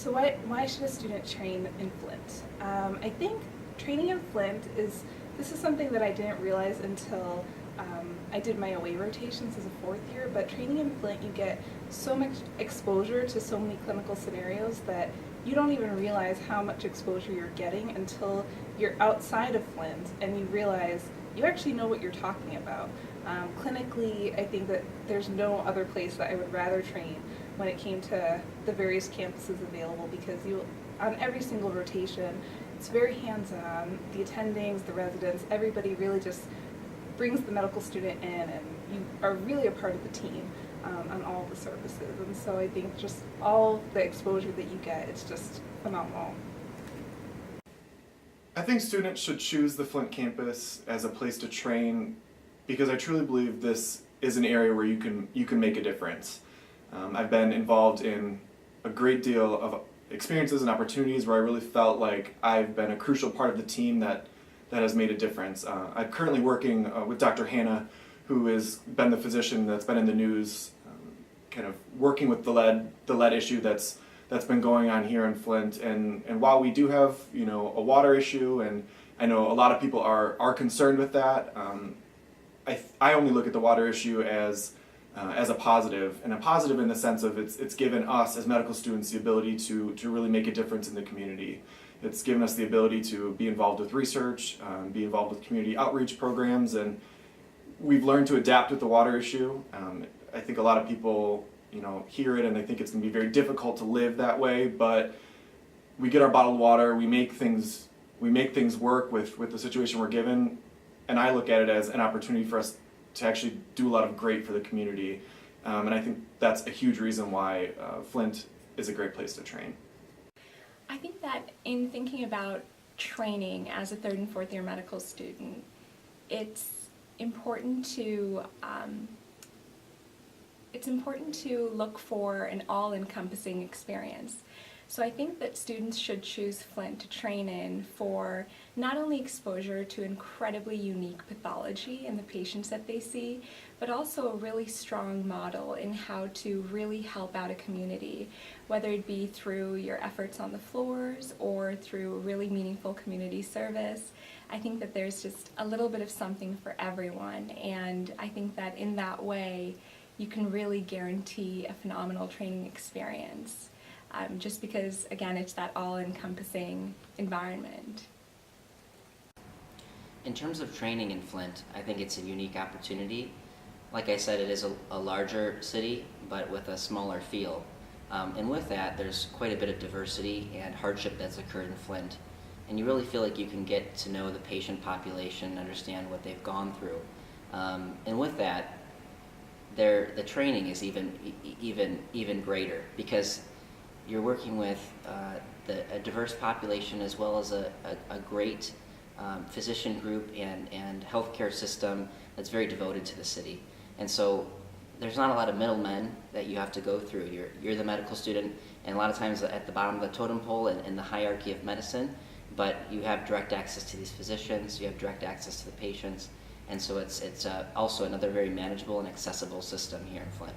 So why should a student train in Flint? I think training in Flint this is something that I didn't realize until I did my away rotations as a fourth year, but training in Flint, you get so much exposure to so many clinical scenarios that you don't even realize how much exposure you're getting until you're outside of Flint and you realize you actually know what you're talking about. Clinically, I think that there's no other place that I would rather train when it came to the various campuses available, because on every single rotation, it's very hands-on. The attendings, the residents, everybody really just brings the medical student in, and you are really a part of the team on all of the services. And so I think just all the exposure that you get, it's just phenomenal. I think students should choose the Flint campus as a place to train because I truly believe this is an area where you can make a difference. I've been involved in a great deal of experiences and opportunities where I really felt like I've been a crucial part of the team that has made a difference. I'm currently working with Dr. Hannah, who has been the physician that's been in the news, kind of working with the lead issue that's been going on here in Flint. And while we do have a water issue, and I know a lot of people are concerned with that, I only look at the water issue as a positive, and a positive in the sense of it's given us as medical students the ability to really make a difference in the community. It's given us the ability to be involved with research, be involved with community outreach programs, and we've learned to adapt with the water issue. I think a lot of people hear it and they think it's going to be very difficult to live that way, but we get our bottled water, we make things work with the situation we're given, and I look at it as an opportunity for us to actually do a lot of great for the community, and I think that's a huge reason why Flint is a great place to train. I think that in thinking about training as a third and fourth year medical student, it's important to look for an all-encompassing experience. So I think that students should choose Flint to train in for not only exposure to incredibly unique pathology in the patients that they see, but also a really strong model in how to really help out a community, whether it be through your efforts on the floors or through really meaningful community service. I think that there's just a little bit of something for everyone, and I think that in that way you can really guarantee a phenomenal training experience. Just because, again, it's that all-encompassing environment. In terms of training in Flint, I think it's a unique opportunity. Like I said, it is a larger city, but with a smaller feel. And with that, there's quite a bit of diversity and hardship that's occurred in Flint. And you really feel like you can get to know the patient population, understand what they've gone through. And with that, the training is even greater, because you're working with a diverse population as well as a great physician group and healthcare system that's very devoted to the city. And so there's not a lot of middlemen that you have to go through. You're the medical student, and a lot of times at the bottom of the totem pole in the hierarchy of medicine, but you have direct access to these physicians, you have direct access to the patients, and so it's also another very manageable and accessible system here in Flint.